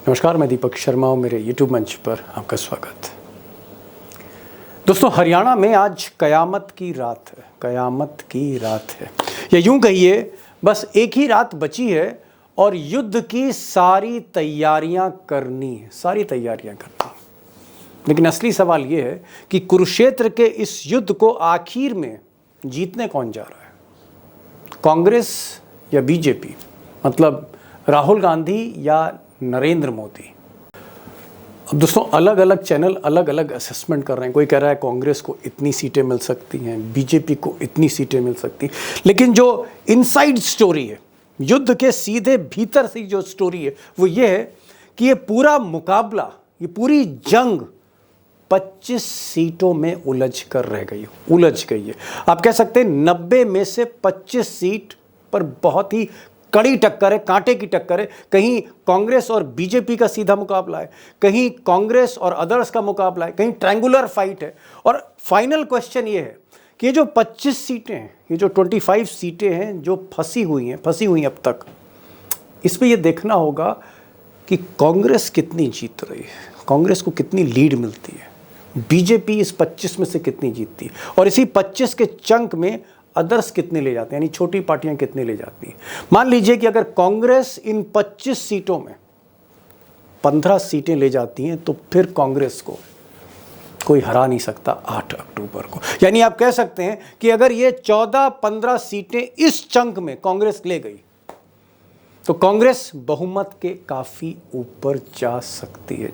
नमस्कार, मैं दीपक शर्मा हूँ। मेरे YouTube मंच पर आपका स्वागत। दोस्तों, हरियाणा में आज कयामत की रात है। कयामत की रात है, या यूं कहिए बस एक ही रात बची है और युद्ध की सारी तैयारियां करनी है, सारी तैयारियां करनी है। लेकिन असली सवाल ये है कि कुरुक्षेत्र के इस युद्ध को आखिर में जीतने कौन जा रहा है, कांग्रेस या बीजेपी? मतलब राहुल गांधी या नरेंद्र मोदी? अब दोस्तों, अलग अलग चैनल अलग अलग असेसमेंट कर रहे हैं। कोई कह रहा है कांग्रेस को इतनी सीटें मिल सकती हैं, बीजेपी को इतनी सीटें मिल सकती, लेकिन जो इनसाइड स्टोरी है, युद्ध के सीधे भीतर से जो स्टोरी है वो ये है कि ये पूरा मुकाबला, ये पूरी जंग 25 सीटों में उलझ गई है। आप कह सकते हैं 90 में से 25 सीट पर बहुत ही कड़ी टक्कर है, कांटे की टक्कर है। कहीं कांग्रेस और बीजेपी का सीधा मुकाबला है, कहीं कांग्रेस और अदर्स का मुकाबला है, कहीं ट्रायंगुलर फाइट है। और फाइनल क्वेश्चन ये है कि ये जो 25 सीटें हैं, ये जो 25 सीटें हैं जो फंसी हुई हैं अब तक, इसमें ये देखना होगा कि कांग्रेस कितनी जीत रही है, कांग्रेस को कितनी लीड मिलती है, बीजेपी इस 25 में से कितनी जीतती है, और इसी 25 के चंक में अदर्स कितने ले जाते हैं, यानी छोटी पार्टियां कितने ले जाती हैं। मान लीजिए कि अगर कांग्रेस इन 25 सीटों में 15 सीटें ले जाती हैं तो फिर कांग्रेस को कोई हरा नहीं सकता 8 अक्टूबर को। यानी आप कह सकते हैं कि अगर ये 14-15 सीटें इस चंक में कांग्रेस ले गई तो कांग्रेस बहुमत के काफी ऊपर जा सकती है।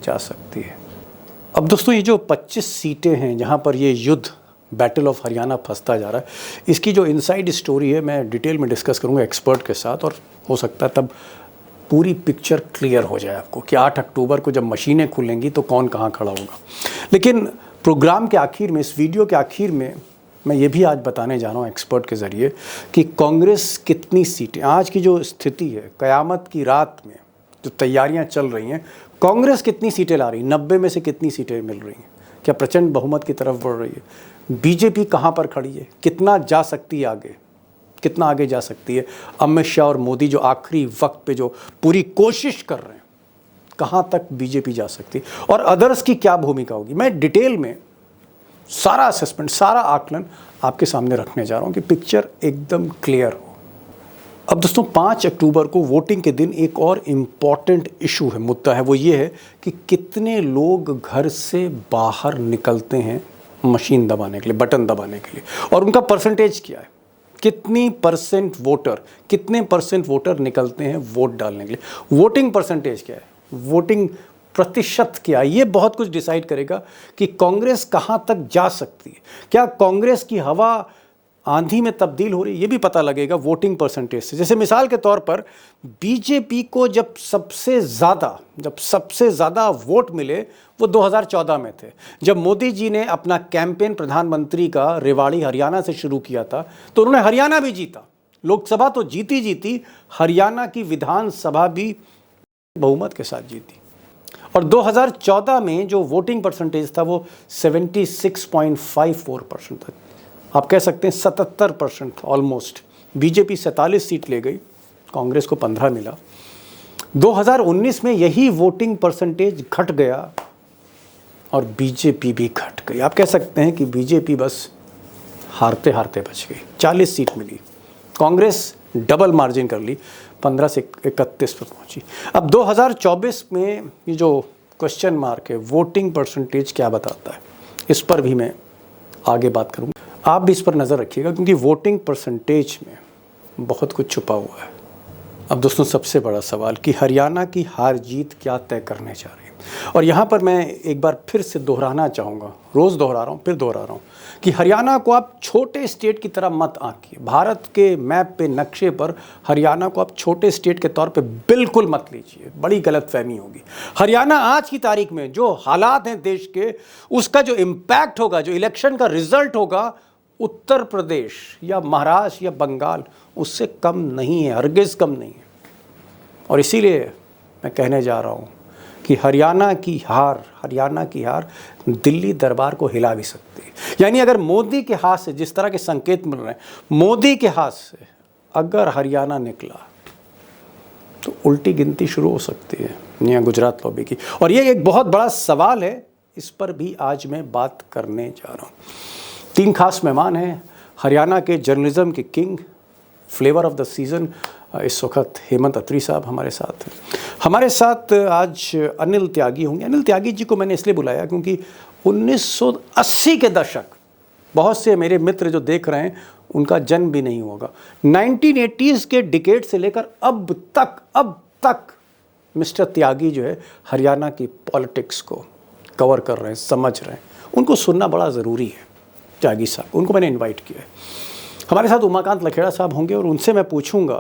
अब दोस्तों, ये जो 25 सीटें हैं जहां पर ये युद्ध, बैटल ऑफ हरियाणा फंसता जा रहा है, इसकी जो इनसाइड स्टोरी है मैं डिटेल में डिस्कस करूंगा एक्सपर्ट के साथ, और हो सकता है तब पूरी पिक्चर क्लियर हो जाए आपको कि 8 अक्टूबर को जब मशीनें खुलेंगी तो कौन कहां खड़ा होगा। लेकिन प्रोग्राम के आखिर में, इस वीडियो के आखिर में, मैं ये भी आज बताने जा रहा हूँ एक्सपर्ट के ज़रिए कि कांग्रेस कितनी सीटें, आज की जो स्थिति है, क़यामत की रात में जो तैयारियाँ चल रही हैं, कांग्रेस कितनी सीटें ला रही है, 90 में से कितनी सीटें मिल रही हैं, क्या प्रचंड बहुमत की तरफ बढ़ रही है, बीजेपी कहाँ पर खड़ी है, कितना जा सकती है आगे, कितना आगे जा सकती है। अमित शाह और मोदी जो आखिरी वक्त पे जो पूरी कोशिश कर रहे हैं, कहाँ तक बीजेपी जा सकती है, और अदर्स की क्या भूमिका होगी। मैं डिटेल में सारा असेसमेंट, सारा आकलन आपके सामने रखने जा रहा हूँ कि पिक्चर एकदम क्लियर हो। अब दोस्तों, 5 अक्टूबर को वोटिंग के दिन एक और इम्पॉर्टेंट इशू है, मुद्दा है, वो ये है कि कितने लोग घर से बाहर निकलते हैं मशीन दबाने के लिए, बटन दबाने के लिए, और उनका परसेंटेज क्या है, कितने परसेंट वोटर निकलते हैं वोट डालने के लिए, वोटिंग परसेंटेज क्या है, वोटिंग प्रतिशत क्या है। ये बहुत कुछ डिसाइड करेगा कि कांग्रेस कहाँ तक जा सकती है। क्या कांग्रेस की हवा आंधी में तब्दील हो रही है, ये भी पता लगेगा वोटिंग परसेंटेज से। जैसे मिसाल के तौर पर बीजेपी को जब सबसे ज़्यादा वोट मिले वो 2014 में थे, जब मोदी जी ने अपना कैंपेन प्रधानमंत्री का रेवाड़ी हरियाणा से शुरू किया था, तो उन्होंने हरियाणा भी जीता। लोकसभा तो जीती, हरियाणा की विधानसभा भी बहुमत के साथ जीती। और 2014 में जो वोटिंग परसेंटेज था वो 76.54% था। आप कह सकते हैं 77% ऑलमोस्ट। बीजेपी 47 सीट ले गई, कांग्रेस को 15 मिला। 2019 में यही वोटिंग परसेंटेज घट गया और बीजेपी भी घट गई। आप कह सकते हैं कि बीजेपी बस हारते बच गई, 40 सीट मिली। कांग्रेस डबल मार्जिन कर ली, 15 से 31 पर पहुंची। अब 2024 में ये जो क्वेश्चन मार्क है, वोटिंग परसेंटेज क्या बताता है, इस पर भी मैं आगे बात करूँगा। आप भी इस पर नज़र रखिएगा क्योंकि वोटिंग परसेंटेज में बहुत कुछ छुपा हुआ है। अब दोस्तों, सबसे बड़ा सवाल कि हरियाणा की हार जीत क्या तय करने जा रही है। और यहाँ पर मैं एक बार फिर से दोहराना चाहूँगा, रोज़ दोहरा रहा हूँ, फिर दोहरा रहा हूँ कि हरियाणा को आप छोटे स्टेट की तरह मत आंकिए। भारत के मैप पे, नक्शे पर हरियाणा को आप छोटे स्टेट के तौर पे बिल्कुल मत लीजिए, बड़ी गलतफहमी होगी। हरियाणा आज की तारीख में जो हालात हैं देश के, उसका जो इम्पैक्ट होगा, जो इलेक्शन का रिजल्ट होगा, उत्तर प्रदेश या महाराष्ट्र या बंगाल उससे कम नहीं है, हरगिज़ कम नहीं है। और इसीलिए मैं कहने जा रहा हूँ कि हरियाणा की हार दिल्ली दरबार को हिला भी सकती है। यानी अगर मोदी के हाथ से, जिस तरह के संकेत मिल रहे हैं, मोदी के हाथ से अगर हरियाणा निकला तो उल्टी गिनती शुरू हो सकती है यहाँ गुजरात लॉबी की। और ये एक बहुत बड़ा सवाल है, इस पर भी आज मैं बात करने जा रहा हूँ। 3 खास मेहमान हैं, हरियाणा के जर्नलिज्म के king, flavour of the season, इस वक्त हेमंत अत्री साहब हमारे साथ हैं। हमारे साथ आज अनिल त्यागी होंगे। अनिल त्यागी जी को मैंने इसलिए बुलाया क्योंकि 1980 के दशक, बहुत से मेरे मित्र जो देख रहे हैं उनका जन्म भी नहीं होगा, 1980s के डिकेड से लेकर अब तक मिस्टर त्यागी जो है हरियाणा की पॉलिटिक्स को कवर कर रहे हैं, समझ रहे हैं। उनको सुनना बड़ा ज़रूरी है, त्यागी साहब, उनको मैंने इनवाइट किया है। हमारे साथ उमाकांत लखेड़ा साहब होंगे और उनसे मैं पूछूंगा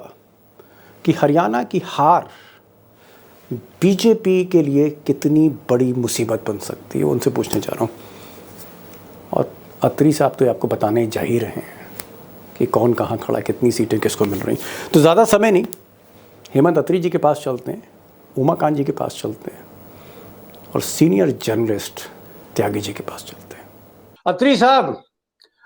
कि हरियाणा की हार बीजेपी के लिए कितनी बड़ी मुसीबत बन सकती है, उनसे पूछने जा रहा हूँ। और अत्री साहब तो आपको बताने जा ही रहे हैं कि कौन कहाँ खड़ा है, कितनी सीटें किसको मिल रही। तो ज़्यादा समय नहीं, हेमंत अत्री जी के पास चलते हैं, उमाकांत जी के पास चलते हैं और सीनियर जर्नलिस्ट त्यागी जी के पास चलते हैं। अत्री साहब,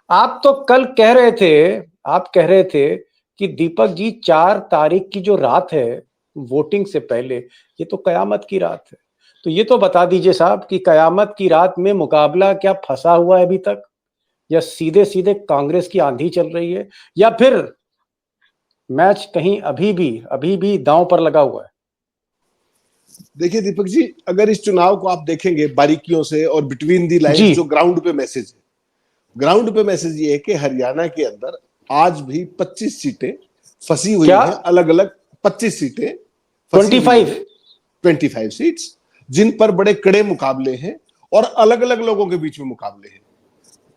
आप तो कल कह रहे थे कि दीपक जी 4 तारीख की जो रात है वोटिंग से पहले, ये तो कयामत की रात है। तो ये तो बता दीजिए साहब कि कयामत की रात में मुकाबला क्या फंसा हुआ है अभी तक, या सीधे सीधे कांग्रेस की आंधी चल रही है, या फिर मैच कहीं अभी भी दांव पर लगा हुआ है? देखिए दीपक जी, अगर इस चुनाव को आप देखेंगे बारीकियों से और बिटवीन दी लाइंस, जो ग्राउंड पे मैसेज ये है कि हरियाणा के अंदर आज भी 25 सीटें फंसी हुई हैं, अलग अलग 25 सीटें, 25 सीट्स, जिन पर बड़े कड़े मुकाबले हैं और अलग अलग लोगों के बीच में मुकाबले हैं।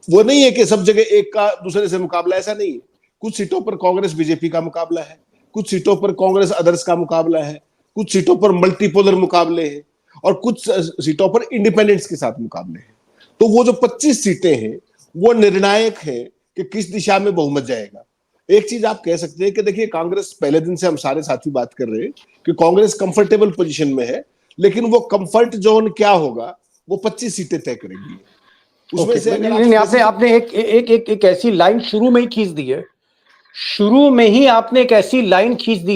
वो नहीं है कि सब जगह एक का दूसरे से मुकाबला, ऐसा नहीं है। कुछ सीटों पर कांग्रेस बीजेपी का मुकाबला है, कुछ सीटों पर कांग्रेस अदर्स का मुकाबला है, कुछ सीटों पर मल्टीपोलर मुकाबले हैं और कुछ सीटों पर इंडिपेंडेंट्स के साथ मुकाबले हैं। तो वो जो 25 सीटें हैं वो निर्णायक है कि किस दिशा में बहुमत जाएगा। एक चीज आप कह सकते हैं कि देखिए, कांग्रेस, पहले दिन से हम सारे साथी बात कर रहे हैं कि कांग्रेस कंफर्टेबल पोजीशन में है, लेकिन वो कंफर्ट जोन क्या होगा वो 25 सीटें तय करेंगी। उसमें से आपने एक ऐसी लाइन शुरू में ही खींच दी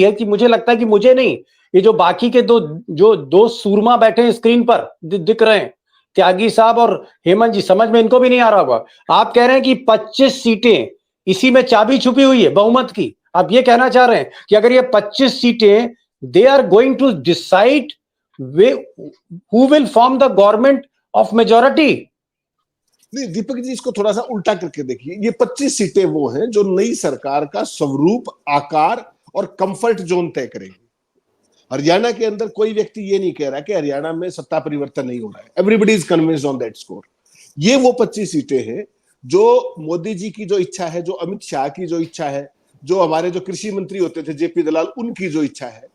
है, कि मुझे लगता है कि मुझे नहीं, ये जो बाकी के दो सूरमा बैठे हैं स्क्रीन पर दिख रहे हैं, त्यागी साहब और हेमंत जी, समझ में इनको भी नहीं आ रहा होगा। आप कह रहे हैं कि 25 सीटें, इसी में चाबी छुपी हुई है बहुमत की। आप ये कहना चाह रहे हैं कि अगर ये 25 सीटें, they are going to decide who will form the government of majority? नहीं दीपक जी, इसको थोड़ा सा उल्टा करके देखिए। ये 25 सीटें वो हैं जो नई सरकार का स्वरूप, आकार और कंफर्ट जोन तय करेंगी। हरियाणा के अंदर कोई व्यक्ति ये नहीं कह रहा कि हरियाणा में सत्ता परिवर्तन नहीं हो रहा है। Everybody is convinced on that score. ये वो 25 सीटें हैं जो मोदी जी की जो इच्छा है, जो अमित शाह की जो इच्छा है, जो हमारे जो कृषि मंत्री होते थे जेपी दलाल, उनकी जो इच्छा है,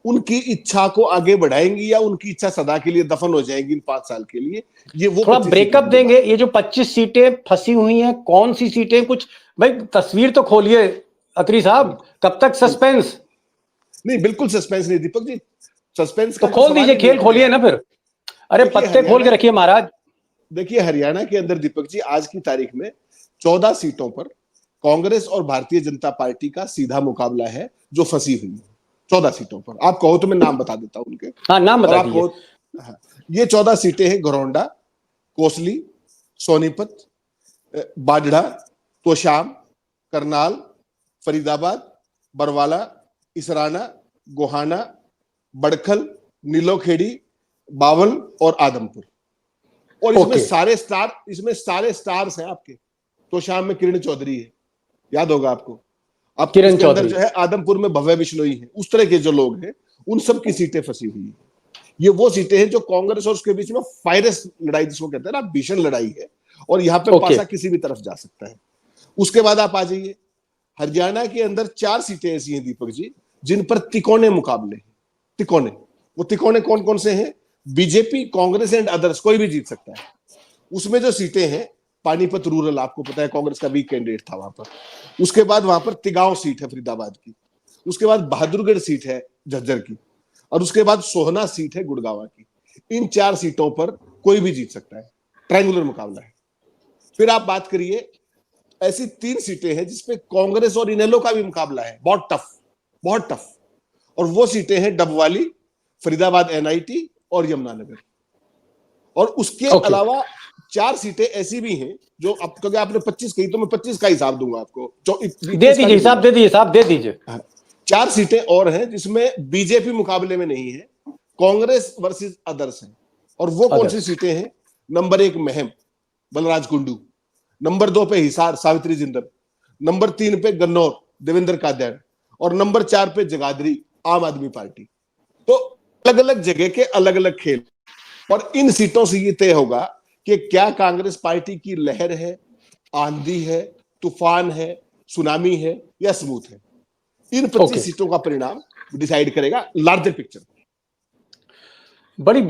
उनकी इच्छा को आगे बढ़ाएंगी या उनकी इच्छा सदा के लिए दफन हो जाएगी इन 5 साल के लिए। ये वो थोड़ा ब्रेकअप देंगे, ये जो 25 सीटें फंसी हुई हैं, कौन सी सीटें, कुछ भाई तस्वीर तो खोलिए अत्री साहब, कब तक सस्पेंस? नहीं, बिल्कुल सस्पेंस नहीं दीपक जी, सस्पेंस तो खोल दीजिए, खेल खोलिए ना फिर। अरे पत्ते खोल के रखिए महाराज। देखिए, हरियाणा के अंदर दीपक जी आज की तारीख में 14 सीटों पर कांग्रेस और भारतीय जनता पार्टी का सीधा मुकाबला है जो फंसी हुई है। 14 सीटों पर आप कहो तो मैं नाम बता देता हूं उनके। हाँ, नाम बता दीजिए। हाँ, ये 14 सीटें हैं: घरौंडा, कोसली, सोनीपत, बाढ़ा, तोशाम, करनाल, फरीदाबाद, बरवाला, इसराना, गोहाना, बड़खल, नीलोखेड़ी, बावल और आदमपुर। और इसमें सारे स्टार्स हैं आपके। तोशाम में किरण चौधरी है, याद होगा आपको। अब किरण चौधरी जो है, आदमपुर में भव्य बिश्नोई है। उस तरह के जो लोग हैं उन सब की सीटें फंसी हुई है। ये वो सीटें हैं जो कांग्रेस और उसके बीच में फायरस लड़ाई, जिसको कहते हैं ना, भीषण लड़ाई है, और यहाँ पे पासा किसी भी तरफ जा सकता है। उसके बाद आप आ जाइए, हरियाणा के अंदर 4 सीटें ऐसी हैं दीपक जी जिन पर तिकोने मुकाबले हैं। तिकोने, वो तिकोने कौन कौन से हैं? बीजेपी, कांग्रेस एंड अदर्स, कोई भी जीत सकता है। उसमें जो सीटें हैं, पानीपत रूरल, आपको पता है कांग्रेस का वीक कैंडिडेट था वहां पर। उसके बाद वहां पर तिगांव सीट है फरीदाबाद की। उसके बाद बहादुरगढ़ सीट है झज्जर की, और उसके बाद सोहना सीट है गुड़गांव की। इन 4 सीटों पर कोई भी जीत सकता है, ट्रायंगुलर मुकाबला है। फिर आप बात करिए, ऐसी 3 सीटें हैं जिसपे कांग्रेस और इनेलो का भी मुकाबला है, बहुत टफ। और वो सीटें हैं डबवाली, फरीदाबाद एनआईटी और यमुनानगर। और उसके अलावा 4 सीटें ऐसी भी हैं जो अब, क्योंकि आपने 25 कही तो मैं 25 का हिसाब दूंगा आपको, दे दीजिए हिसाब, दे दीजिए साहब, दे दीजिए। 4 सीटें और हैं जिसमें बीजेपी मुकाबले में नहीं है, कांग्रेस वर्सेस अदर्स है। और वो कौन सी सीटें हैं? नंबर 1 महम, बलराज कुंडू। नंबर 2 पे हिसार, सावित्री जिंदल। नंबर 3 पे गन्नौर, देवेंद्र कादियान। और नंबर 4 पे जगाधरी, आम आदमी पार्टी। तो अलग अलग जगह के अलग अलग खेल, और इन सीटों से ये तय होगा कि क्या कांग्रेस पार्टी की लहर है, आंधी है, तूफान है, सुनामी है या स्मूथ है। इन 25 सीटों का परिणाम डिसाइड करेगा लार्जर पिक्चर। बड़ी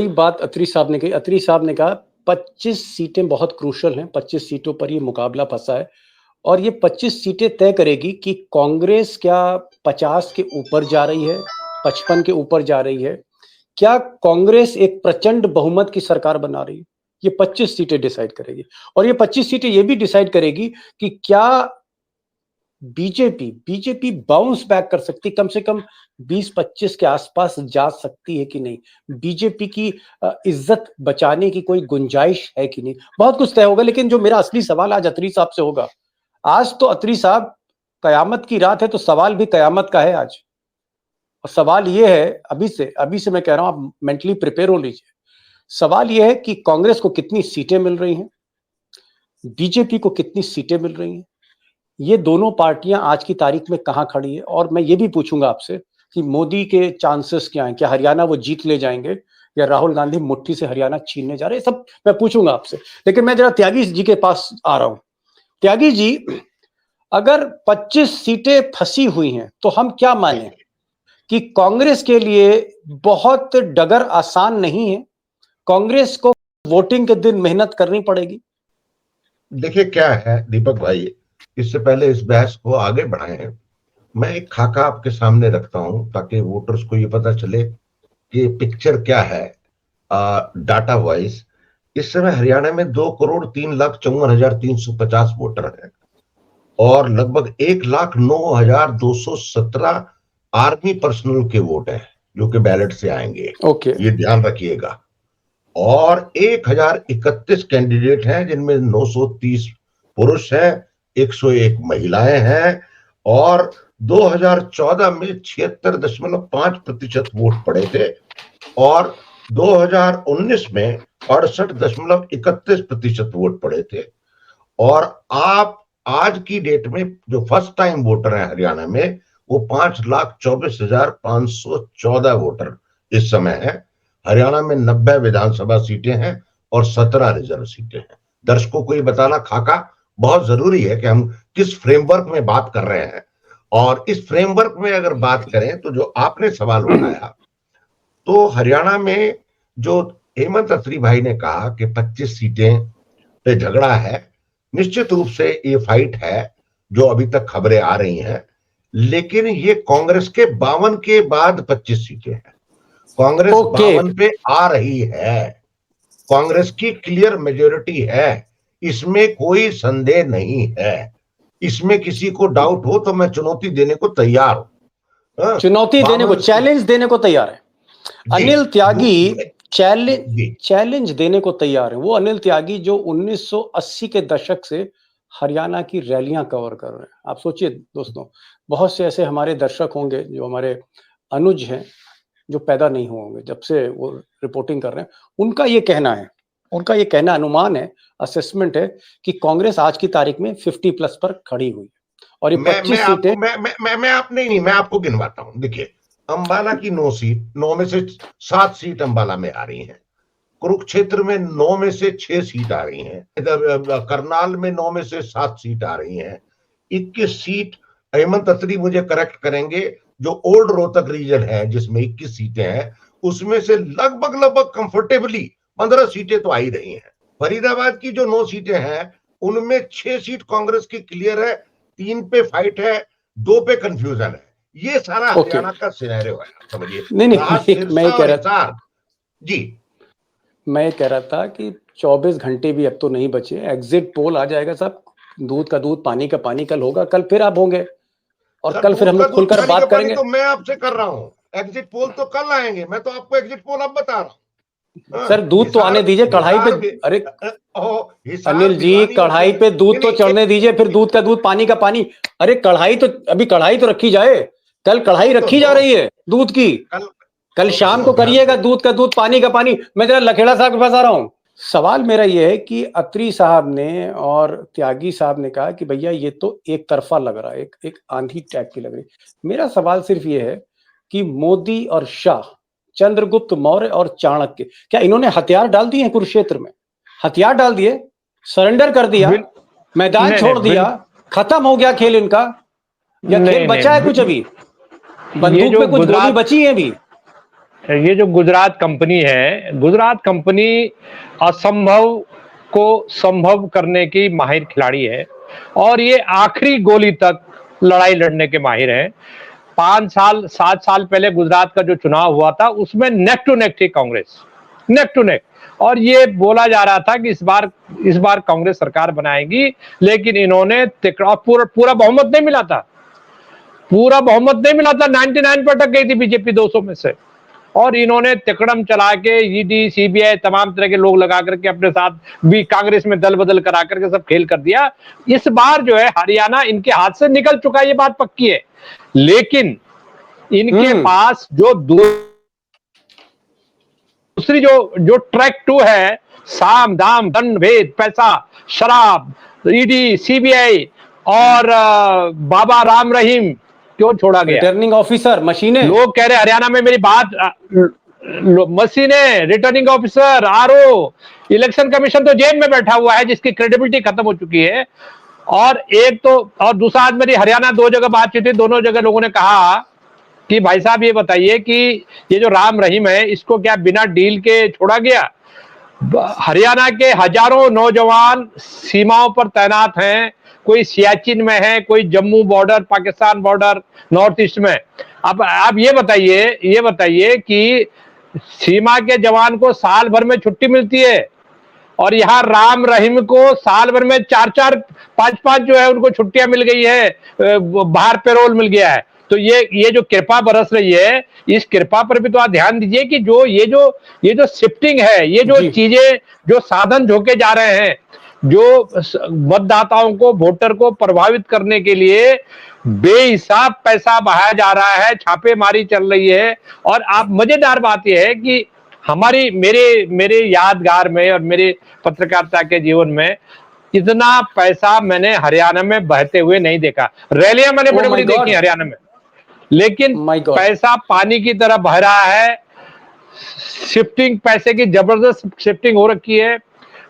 बात अत्री साहब ने कही। अत्री साहब ने कहा 25 सीटें बहुत क्रूशल हैं, 25 सीटों पर ये मुकाबला फंसा है और ये 25 सीटें तय करेगी कि कांग्रेस क्या 50 के ऊपर जा रही है, 55 के ऊपर जा रही है, क्या कांग्रेस एक प्रचंड बहुमत की सरकार बना रही है। ये 25 सीटें डिसाइड करेगी और ये 25 सीटें ये भी डिसाइड करेगी कि क्या बीजेपी बाउंस बैक कर सकती, कम से कम 20-25 के आसपास जा सकती है कि नहीं, बीजेपी की इज्जत बचाने की कोई गुंजाइश है कि नहीं। बहुत कुछ तय होगा, लेकिन जो मेरा असली सवाल आज अत्री साहब से होगा, आज तो अत्री साहब कयामत की रात है, तो सवाल भी कयामत का है आज। और सवाल ये है, अभी से मैं कह रहा हूं, आप मेंटली प्रिपेयर हो लीजिए। सवाल ये है कि कांग्रेस को कितनी सीटें मिल रही हैं, बीजेपी को कितनी सीटें मिल रही हैं, ये दोनों पार्टियां आज की तारीख में कहां खड़ी है। और मैं ये भी पूछूंगा आपसे कि मोदी के चांसेस क्या हैं, क्या हरियाणा वो जीत ले जाएंगे या राहुल गांधी मुट्ठी से हरियाणा छीनने जा रहे हैं, सब मैं पूछूंगा आपसे। लेकिन मैं जरा त्यागी जी के पास आ रहा हूं। त्यागी जी, अगर 25 सीटें फंसी हुई हैं तो हम क्या माने कि कांग्रेस के लिए बहुत डगर आसान नहीं है, कांग्रेस को वोटिंग के दिन मेहनत करनी पड़ेगी। देखिए क्या है दीपक भाई, इससे पहले इस बहस को आगे बढ़ाएं, मैं एक खाका आपके सामने रखता हूं ताकि वोटर्स को ये पता चले कि पिक्चर क्या है डाटा वाइज। इस समय हरियाणा में 2,03,54,350 वोटर हैं और लगभग 1,09,217 आर्मी पर्सनल के वोट हैं जो कि बैलेट से आएंगे। ये ध्यान रखिएगा। और 1,031 कैंडिडेट हैं जिनमें 930 पुरुष हैं, 101 महिलाएं हैं और 2014 में 76.5% वोट पड़े थे और 2019 में 68.31% वोट पड़े थे। और आप आज की डेट में जो फर्स्ट टाइम वोटर है हरियाणा में वो 5,24,514 वोटर इस समय है। हरियाणा में 90 विधानसभा सीटें हैं और 17 रिजर्व सीटें हैं। दर्शकों को ये बताना खाका बहुत जरूरी है कि हम किस फ्रेमवर्क में बात कर रहे हैं। और इस फ्रेमवर्क में अगर बात करें तो जो आपने सवाल उठाया, तो हरियाणा में जो हेमंत अत्री भाई ने कहा कि 25 सीटें पे झगड़ा है, निश्चित रूप से ये फाइट है जो अभी तक खबरें आ रही हैं, लेकिन ये कांग्रेस के 52 के बाद 25 सीटें हैं। कांग्रेस 52 पे आ रही है, कांग्रेस की क्लियर मेजोरिटी है, इसमें कोई संदेह नहीं है। इसमें किसी को डाउट हो तो मैं चुनौती देने को तैयार हूं। चुनौती देने को, चैलेंज देने को तैयार है। अनिल त्यागी चैलेंज देने को तैयार है। वो अनिल त्यागी जो 1980 के दशक से हरियाणा की रैलियां कवर कर रहे हैं। आप सोचिए दोस्तों, बहुत से ऐसे हमारे दर्शक होंगे जो हमारे अनुज हैं जो पैदा नहीं हुए होंगे जब से वो रिपोर्टिंग कर रहे हैं। उनका ये कहना अनुमान है, असेसमेंट है कि कांग्रेस आज की तारीख में 50+ पर खड़ी हुई है और ये 25 सीटें मैं आपको गिनवाता हूं। देखिए, अंबाला की 9 सीट, 9 में से 7 सीट अंबाला में आ रही हैं। कुरुक्षेत्र में 9 में से 6 सीट आ रही हैं। करनाल में 9 में से 7 सीट आ रही हैं। 21 सीट हेमंत अत्री मुझे करेक्ट करेंगे, जो ओल्ड रोहतक रीजन है जिसमें 21 सीटें हैं, उसमें से लगभग कंफर्टेबली 15 सीटें तो आ ही रही हैं। फरीदाबाद की जो 9 सीटें हैं उनमें 6 सीट कांग्रेस की क्लियर है, 3 पे फाइट है, 2 पे कंफ्यूजन है। ये सारा हरियाणा का सिनेरियो है, समझिए। मैं कह रहा था कि 24 घंटे भी अब तो नहीं बचे, एग्जिट पोल आ जाएगा साहब, दूध का दूध पानी का पानी कल होगा, कल फिर आप होंगे और सर, कल फिर हम दूध लोग का खुलकर दूध, बात पानी का पानी करेंगे। तो मैं आपसे कर रहा हूँ, एग्जिट पोल तो कल आएंगे, मैं तो आपको एग्जिट पोल अब बता रहा हूँ। सर दूध तो आने दीजिए कढ़ाई पे। अरे हिसार अनिल जी, भिवानी और कढ़ाई पे दूध तो चढ़ने दीजिए, फिर दूध का दूध पानी का पानी। अरे कढ़ाई तो अभी कढ़ाई तो रखी जाए, कल कढ़ाई तो रखी जा दो रही है दूध की। कल कल तो शाम सुनो को ध्यान करिएगा से। दूध का दूध पानी का पानी। मैं जरा लखेड़ा साहब के पास आ रहा हूं। सवाल मेरा यह है कि अत्री साहब ने और त्यागी साहब ने कहा कि भैया ये तो एक तरफा लग रहा है, एक आंधी टाइप की लग रही। मेरा सवाल सिर्फ ये है कि मोदी और शाह, चंद्रगुप्त मौर्य और चाणक्य, क्या इन्होंने हथियार डाल दिए हैं कुरुक्षेत्र में? हथियार डाल दिए, सरेंडर कर दिया, मैदान नहीं छोड़ नहीं दिया, खत्म हो गया खेल इनका? या खेल नहीं बचा है कुछ? नहीं, अभी बंदूक जो पे कुछ गोली गुजरात बची है अभी? ये जो गुजरात कंपनी है, गुजरात कंपनी असंभव को संभव करने की माहिर खिलाड़ी है और ये आखिरी गोली तक लड़ाई लड़ने के माहिर हैं। 5 साल 7 साल पहले गुजरात का जो चुनाव हुआ था उसमें नेक टू नेक थी कांग्रेस, नेक टू नेक, और ये बोला जा रहा था कि इस बार कांग्रेस सरकार बनाएगी, लेकिन इन्होंने पूरा बहुमत नहीं मिला था, पूरा बहुमत नहीं मिला था, 99 पर अटक गई थी बीजेपी 200 में से, और इन्होंने तिकड़म चला के ईडी सीबीआई तमाम तरह के लोग लगा करके अपने साथ भी कांग्रेस में दल बदल करा करके सब खेल कर दिया। इस बार जो है हरियाणा इनके हाथ से निकल चुका है, ये बात पक्की है, लेकिन इनके पास जो दूसरी जो ट्रैक 2 है, साम दाम दंड भेद पैसा शराब, ईडी सीबीआई और बाबा राम रहीम क्यों छोड़ा गया? रिटर्निंग ऑफिसर मशीनें। लोग कह रहे हरियाणा में मेरी बात मशीनें, returning officer, RO, election commission तो जेल में बैठा हुआ है जिसकी क्रेडिबिलिटी खत्म हो चुकी है। और एक तो और दूसरा, आज मेरी हरियाणा 2 जगह बातचीत हुई, दोनों जगह लोगों ने कहा कि भाई साहब ये बताइए कि ये जो राम रहीम है इसको क्या बिना डील के छोड़ा गया? हरियाणा के हजारों नौजवान सीमाओं पर तैनात हैं, कोई सियाचिन में है, कोई Jammu border, Pakistan border, north east में। अब आप ये बताइए कि सीमा के जवान को साल भर में छुट्टी मिलती है और यहाँ राम रहीम को साल भर में 4-4 5-5 जो है उनको छुट्टियां मिल गई है, बाहर पेरोल मिल गया है। तो ये जो कृपा बरस रही है, इस कृपा पर भी तो आप ध्यान दीजिए कि ये जो शिफ्टिंग है, ये जो चीजें, जो साधन झोंके जा रहे हैं, जो मतदाताओं को, वोटर को प्रभावित करने के लिए बेहिसाब पैसा बहाया जा रहा है, छापेमारी चल रही है। और आप, मजेदार बात यह है कि मेरे यादगार में और मेरे पत्रकारिता के जीवन में इतना पैसा मैंने हरियाणा में बहते हुए नहीं देखा। रैलियां मैंने बड़ी बड़ी देखी हरियाणा में, लेकिन पैसा पानी की तरह बह रहा है। शिफ्टिंग, पैसे की जबरदस्त शिफ्टिंग हो रखी है।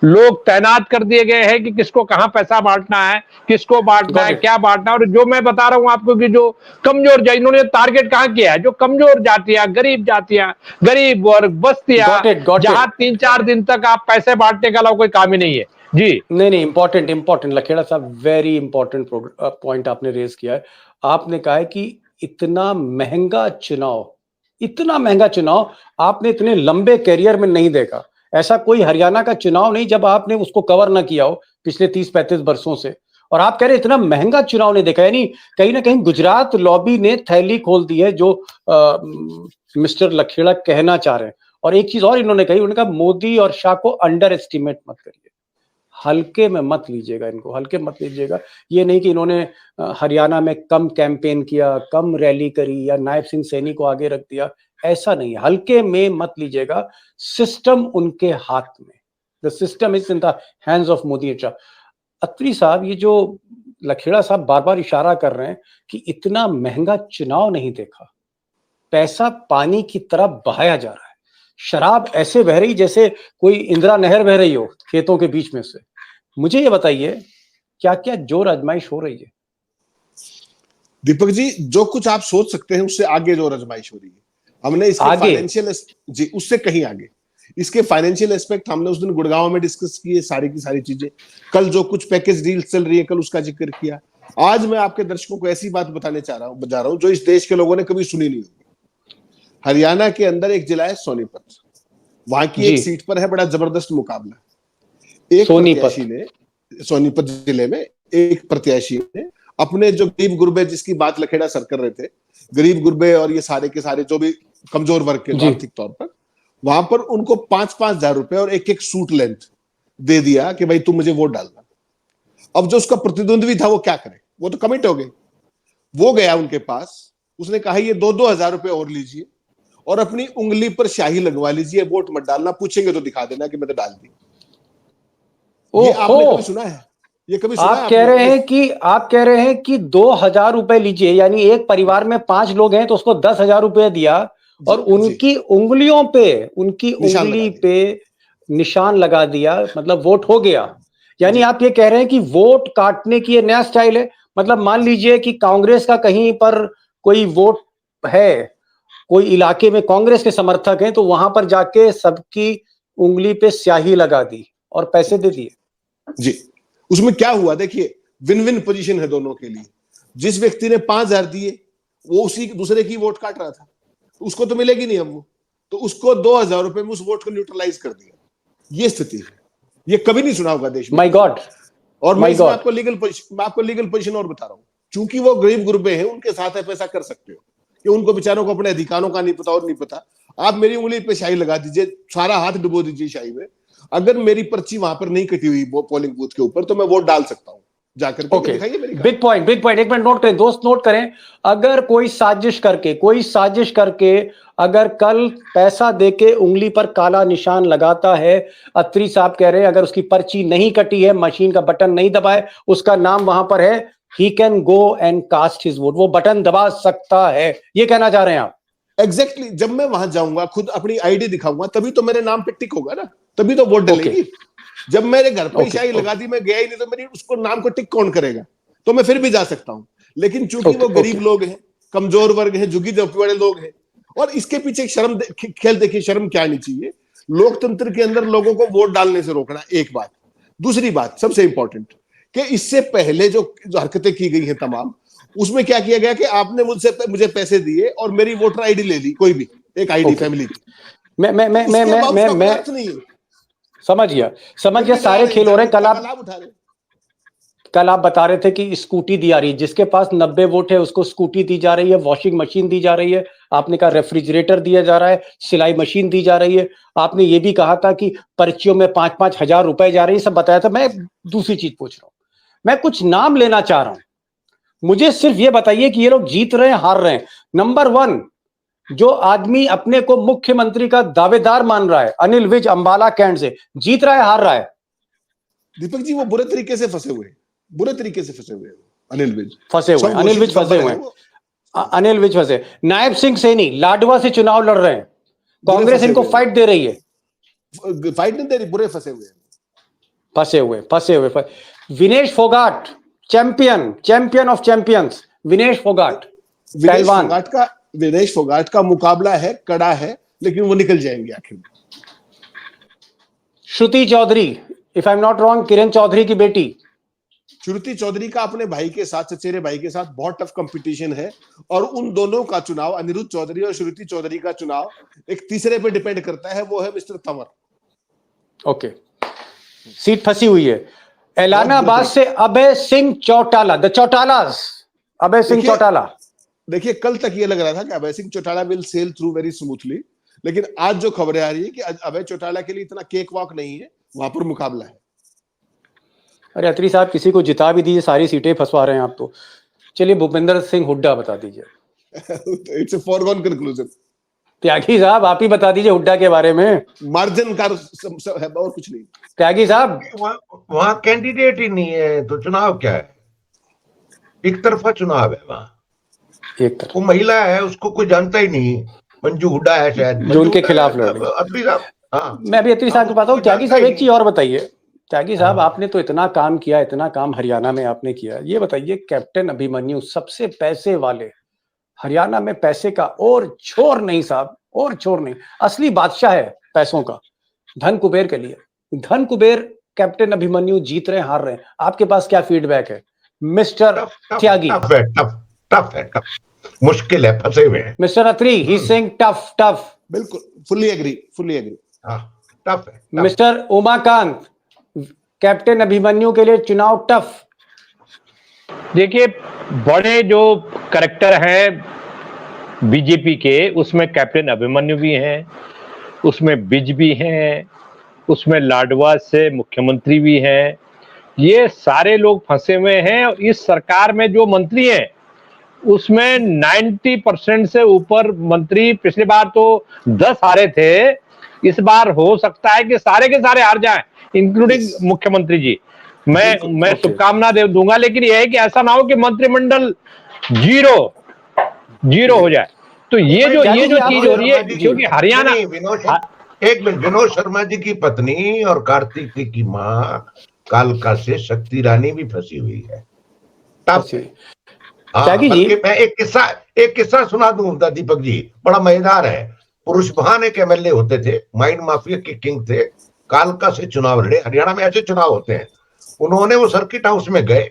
लोग तैनात कर दिए गए हैं कि किसको कहां पैसा बांटना है, किसको बांटना है, क्या बांटना है। और जो मैं बता रहा हूं आपको कि जो कमजोर, इन्होंने टारगेट कहां किया है? जो कमजोर जातियां, गरीब वर्ग, बस्तियां, जहां 3-4 दिन तक आप पैसे बांटने का अलावा कोई काम ही नहीं है। जी नहीं, इंपॉर्टेंट लखेड़ा साहब, वेरी इंपॉर्टेंट पॉइंट आपने रेज किया है। आपने कहा है कि इतना महंगा चुनाव आपने इतने लंबे कैरियर में नहीं देखा। ऐसा कोई हरियाणा का चुनाव नहीं जब आपने उसको कवर ना किया हो पिछले 30-35 वर्षों से, और आप कह रहे इतना महंगा चुनाव नहीं देखा। यानी कहीं ना कहीं गुजरात लॉबी ने थैली खोल दी है, जो मिस्टर लखेड़ा कहना चाह रहे हैं। और एक चीज और इन्होंने कही, उन्होंने कहा मोदी और शाह को अंडर एस्टिमेट मत करिए, हल्के में मत लीजिएगा, इनको हल्के मत लीजिएगा। ये नहीं कि इन्होंने हरियाणा में कम कैंपेन किया, कम रैली करी या नायब सिंह सैनी को आगे रख दिया, ऐसा नहीं है, हल्के में मत लीजिएगा। सिस्टम उनके हाथ में, the system is in the hands of Modi and Shah. Atri साहब, ये जो लखेड़ा साहब बार बार इशारा कर रहे हैं कि इतना महंगा चुनाव नहीं देखा, पैसा पानी की तरह बहाया जा रहा है, शराब ऐसे बह रही जैसे कोई इंदिरा नहर बह रही हो खेतों के बीच में से। मुझे ये बताइए क्या क्या जोर आजमाइश हो रही है? दीपक जी, जो कुछ आप सोच सकते हैं उससे आगे जोर आजमाइश हो रही है। हमने इसके फाइनेंशियल, जी उससे कहीं आगे, इसके फाइनेंशियल एस्पेक्ट हमने उस दिन गुड़गांव में डिस्कस किए, सारी की सारी चीजें। कल जो कुछ पैकेज डील चल रही है, कल उसका जिक्र किया। आज मैं आपके दर्शकों को ऐसी बात बताने जा रहा हूं जो इस देश के लोगों ने कभी सुनी नहीं होगी। हरियाणा के अंदर एक जिला है सोनीपत, वहां की एक सीट पर है बड़ा जबरदस्त मुकाबला। एक प्रत्याशी ने, सोनीपत जिले में एक प्रत्याशी ने अपने जो गरीब गुरबे, जिसकी बात लखेड़ा सर कर रहे थे, गरीब गुरबे और ये सारे के सारे जो भी कमजोर वर्ग के जी। आर्थिक तौर पर, वहां पर उनको 5-5 हजार रुपए और एक सूट लेंथ दे दिया कि भाई तुम मुझे वोट डालना। अब जो उसका प्रतिद्वंद्वी था वो क्या करे, वो तो कमिट हो गए। वो गया उनके पास, उसने कहा ये 2-2 हजार रुपए और लीजिए और अपनी उंगली पर स्याही लगवा लीजिए, वोट मत डालना, पूछेंगे तो दिखा देना कि मैंने डाल दी। ये आपने कभी सुना है? ये कभी सुना है आप कह आपने? रहे हैं कि 2,000 रुपए लीजिए, यानी एक परिवार में 5 लोग हैं तो उसको 10,000 रुपए दिया और उनकी उंगलियों पे, उनकी निशान लगा उंगली दिया। पे निशान लगा दिया, मतलब वोट हो गया। यानी जी। आप ये कह रहे हैं कि वोट काटने की ये नया स्टाइल है। मतलब मान लीजिए कि कांग्रेस का कहीं पर कोई वोट है, कोई इलाके में कांग्रेस के समर्थक हैं, तो वहां पर जाके सबकी उंगली पे स्याही लगा दी और पैसे दे दिए। जी, उसमें क्या हुआ देखिए, विन विन पोजीशन है दोनों के लिए। जिस व्यक्ति ने 5,000 दिए वो उसी दूसरे की वोट काट रहा था, उसको तो मिलेगी नहीं अब वो, तो उसको 2,000 रुपए में उस वोट को न्यूट्रलाइज कर दिया। ये स्थिति है, ये कभी नहीं सुना होगा देश में। My God. और मैं इसमें आपको लीगल पोजीशन और बता रहा हूं, चूंकि वो गरीब गुरबे हैं, उनके साथ आप ऐसा कर सकते हो कि उनको बेचारों को अपने अधिकारों का नहीं पता और नहीं पता। आप मेरी उंगली पे स्याही लगा दीजिए, सारा हाथ डुबो दीजिए स्याही में, अगर मेरी पर्ची वहां पर नहीं कटी हुई वो पोलिंग बूथ के ऊपर, तो मैं वोट डाल सकता हूं जाकर के। दिखाइए मेरी बिग पॉइंट। एक मिनट नोट करें दोस्त, नोट करें। अगर कोई साजिश करके अगर कल पैसा देके उंगली पर काला निशान लगाता है, अत्री साहब कह रहे हैं अगर उसकी पर्ची नहीं कटी है, मशीन का बटन नहीं दबाए, उसका नाम वहां पर है, he can go and cast his vote, वो बटन दबा सकता है, ये कहना चाह रहे हैं आप? एग्जैक्टली। जब मैं वहां जाऊंगा, खुद अपनी आईडी दिखाऊंगा, तभी तो मेरे नाम पे टिक होगा ना, तभी तो वोट डलेगी। जब मेरे घर पे स्याही लगा दी, मैं गया ही नहीं, तो मेरी उसको नाम को टिक कौन करेगा? तो मैं फिर भी जा सकता हूं। लेकिन चूंकि वो गरीब लोग हैं, कमजोर वर्ग हैं, झुग्गी झोंपड़ी वाले लोग हैं, और इसके पीछे शर्म खेल देखिए, शर्म क्या आनी चाहिए लोकतंत्र के अंदर, लोगों को वोट डालने से रोकना, एक बात। दूसरी बात सबसे इंपॉर्टेंट, कि इससे पहले जो हरकतें की गई हैं तमाम, उसमें क्या किया गया कि आपने मुझे पैसे दिए और मेरी वोटर आईडी ले ली, कोई भी एक आईडी फैमिली की। मैं नहीं है। समझ गया सारे खेल हो रहे हैं। कल आप बता रहे थे कि स्कूटी दी जा रही है, जिसके पास 90 वोट है उसको स्कूटी दी जा रही है, वॉशिंग मशीन दी जा रही है, आपने कहा रेफ्रिजरेटर दिया जा रहा है, सिलाई मशीन दी जा रही है, आपने ये भी कहा था कि पर्चियों में 5-5 हजार रुपए जा रही है, सब बताया था। मैं दूसरी चीज पूछ रहा हूं, मैं कुछ नाम लेना चाह रहा हूं, मुझे सिर्फ ये बताइए कि ये लोग जीत रहे हैं हार रहे हैं। नंबर 1, जो आदमी अपने को मुख्यमंत्री का दावेदार मान रहा है, अनिल विज अंबाला कैंट से, जीत रहा है हार रहा है? दीपक जी, वो बुरे तरीके से फंसे हुए हैं। अनिल विज फंसे। नायब सिंह सैनी लाडवा से चुनाव लड़ रहे हैं, कांग्रेस इनको फाइट दे रही है। फाइट नहीं दे रही, बुरे फंसे हुए। Vinesh Phogat, champion of champions, Vinesh Phogat का मुकाबला है, कड़ा है, लेकिन वो निकल जाएंगे आखिर में। Shruti Chaudhary, if I am not wrong, Kiran Chaudhary की बेटी। श्रुति चौधरी का अपने भाई के साथ, चचेरे भाई के साथ बहुत टफ कंपटीशन है, और उन दोनों का चुनाव, अनिरुद्ध चौधरी और श्रुति चौधरी का चुनाव, एक तीसरे पे डिपेंड करता है, वो है मिस्टर तंवर। ओके, सीट फंसी हुई है। एलानाबाद से अभय सिंह चौटाला, द चौटालास, अभय सिंह चौटाला। देखिए, कल तक ये लग रहा था कि Abhay Singh Chautala will sail through very smoothly, लेकिन आज जो खबरें आ रही है कि अभय चौटाला के लिए इतना केक वॉक नहीं है, वहां पर मुकाबला है। अरे अत्री साहब, किसी को जिता भी दीजिए, सारी सीटें फंसवा रहे हैं आप तो। चलिए भूपेंद्र सिंह हुड्डा बता दीजिए। It's a foregone conclusion. Tyagi साहब, आप ही बता दीजिए हुड्डा के बारे में। मार्जिन का है और कुछ नहीं। त्यागी साहब, वहां कैंडिडेट ही नहीं है, तो चुनाव क्या है? एक तरफा चुनाव है वहां। एक तरफ वो महिला है, उसको कोई जानता ही नहीं, मंजू हुड्डा है शायद, जो उनके खिलाफ लड़ रही। अत्री साहब, हाँ, मैं अभी अत्री साहब को बताऊं। त्यागी साहब, एक चीज और बताइए। त्यागी साहब, आपने तो इतना काम किया, इतना काम हरियाणा में आपने किया, ये बताइए, कैप्टन अभिमन्यु सबसे पैसे वाले, हरियाणा में पैसे का और छोर नहीं साहब, और छोर नहीं, असली बादशाह है पैसों का, धन कुबेर के लिए, धन कुबेर कैप्टन अभिमन्यु जीत रहे हैं हार रहे हैं, आपके पास क्या फीडबैक है मिस्टर त्यागी? टफ है, मुश्किल है, फंसे हुए हैं। Mister Atri, he saying tough. बिल्कुल, फुल्ली एग्री। हाँ, टफ है। मिस्टर उमाकांत, कैप्टन अभिमन्यु के लिए चुनाव टफ। देखिए, बड़े जो करेक्टर हैं बीजेपी के, उसमें कैप्टन अभिमन्यु भी हैं, उसमें बिज भी हैं, उसमें लाडवा से मुख्यमंत्री भी हैं। ये सारे लोग फंसे हुए हैं और इस सरकार में जो मंत्री हैं उसमें 90% से ऊपर मंत्री, पिछली बार तो 10 हारे थे, इस बार हो सकता है कि सारे के सारे हार जाएं, इंक्लूडिंग मुख्यमंत्री जी। मैं शुभकामना दे दूंगा, लेकिन यह है कि ऐसा ना हो कि मंत्रिमंडल जीरो हो जाए। तो ये जो चीज हो रही है, क्योंकि हरियाणा, एक मिनट, विनोद शर्मा जी की पत्नी और कार्तिक की मां कालका से शक्ति रानी भी फंसी हुई है। बल्कि मैं एक किस्सा सुना दूं दीपक जी, बड़ा मजेदार है। पुरुष भान एक एमएलए होते थे, माइंड माफिया के किंग थे, कालका से चुनाव लड़े। हरियाणा में ऐसे चुनाव होते हैं। उन्होंने वो सर्किट हाउस में गए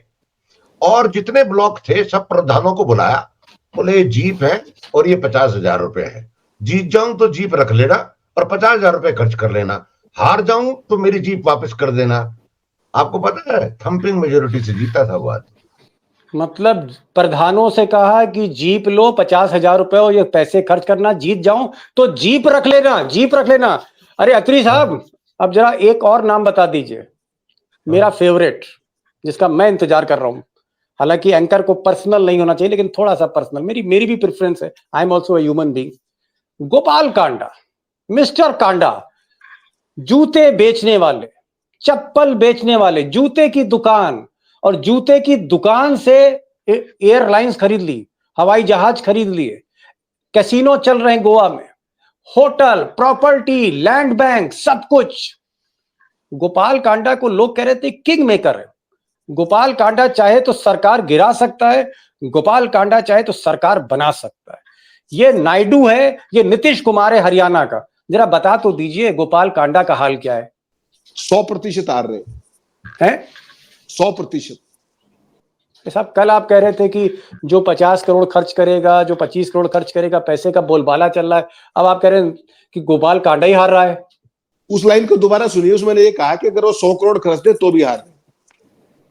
और जितने ब्लॉक थे सब प्रधानों को बुलाया, बोले ये जीप है और ये 50,000 रुपए है, जीत जाऊं तो जीप रख लेना और 50,000 रुपए खर्च कर लेना, हार जाऊं तो मेरी जीप वापस कर देना। आपको पता है थंपिंग मेजोरिटी से जीता था वो आदमी। मतलब प्रधानों से कहा कि जीप लो 50,000 रुपए और ये पैसे खर्च करना, जीत जाऊं तो जीप रख लेना, जीप रख लेना। अरे अत्री साहब, अब जरा एक और नाम बता दीजिए, मेरा फेवरेट, जिसका मैं इंतजार कर रहा हूं। हालांकि एंकर को पर्सनल नहीं होना चाहिए, लेकिन थोड़ा सा पर्सनल, मेरी भी प्रेफरेंस है। I am also a human being. Gopal Kanda, mister Kanda, जूते बेचने वाले, चप्पल बेचने वाले, जूते की दुकान, और जूते की दुकान से एयरलाइंस खरीद ली, हवाई जहाज खरीद लिए, कैसीनो चल रहे हैं गोवा में, होटल, प्रॉपर्टी, लैंड बैंक, सब कुछ। गोपाल कांडा को लोग कह रहे थे किंग मेकर है। गोपाल कांडा चाहे तो सरकार गिरा सकता है, गोपाल कांडा चाहे तो सरकार बना सकता है। ये नायडू है, ये नीतीश कुमार है हरियाणा का। जरा बता तो दीजिए गोपाल कांडा का हाल क्या है। 100% हार रहे हैं, 100%। साहब कल आप कह रहे थे कि जो 50 करोड़ खर्च करेगा, जो 25 करोड़ खर्च करेगा, पैसे का बोलबाला चल रहा है। अब आप कह रहे हैं कि गोपाल कांडा ही हार रहा है। उस लाइन को दोबारा सुनिए, उसमें मैंने ये कहा कि अगर वो 100 करोड़ खर्च दे तो भी हार रहे।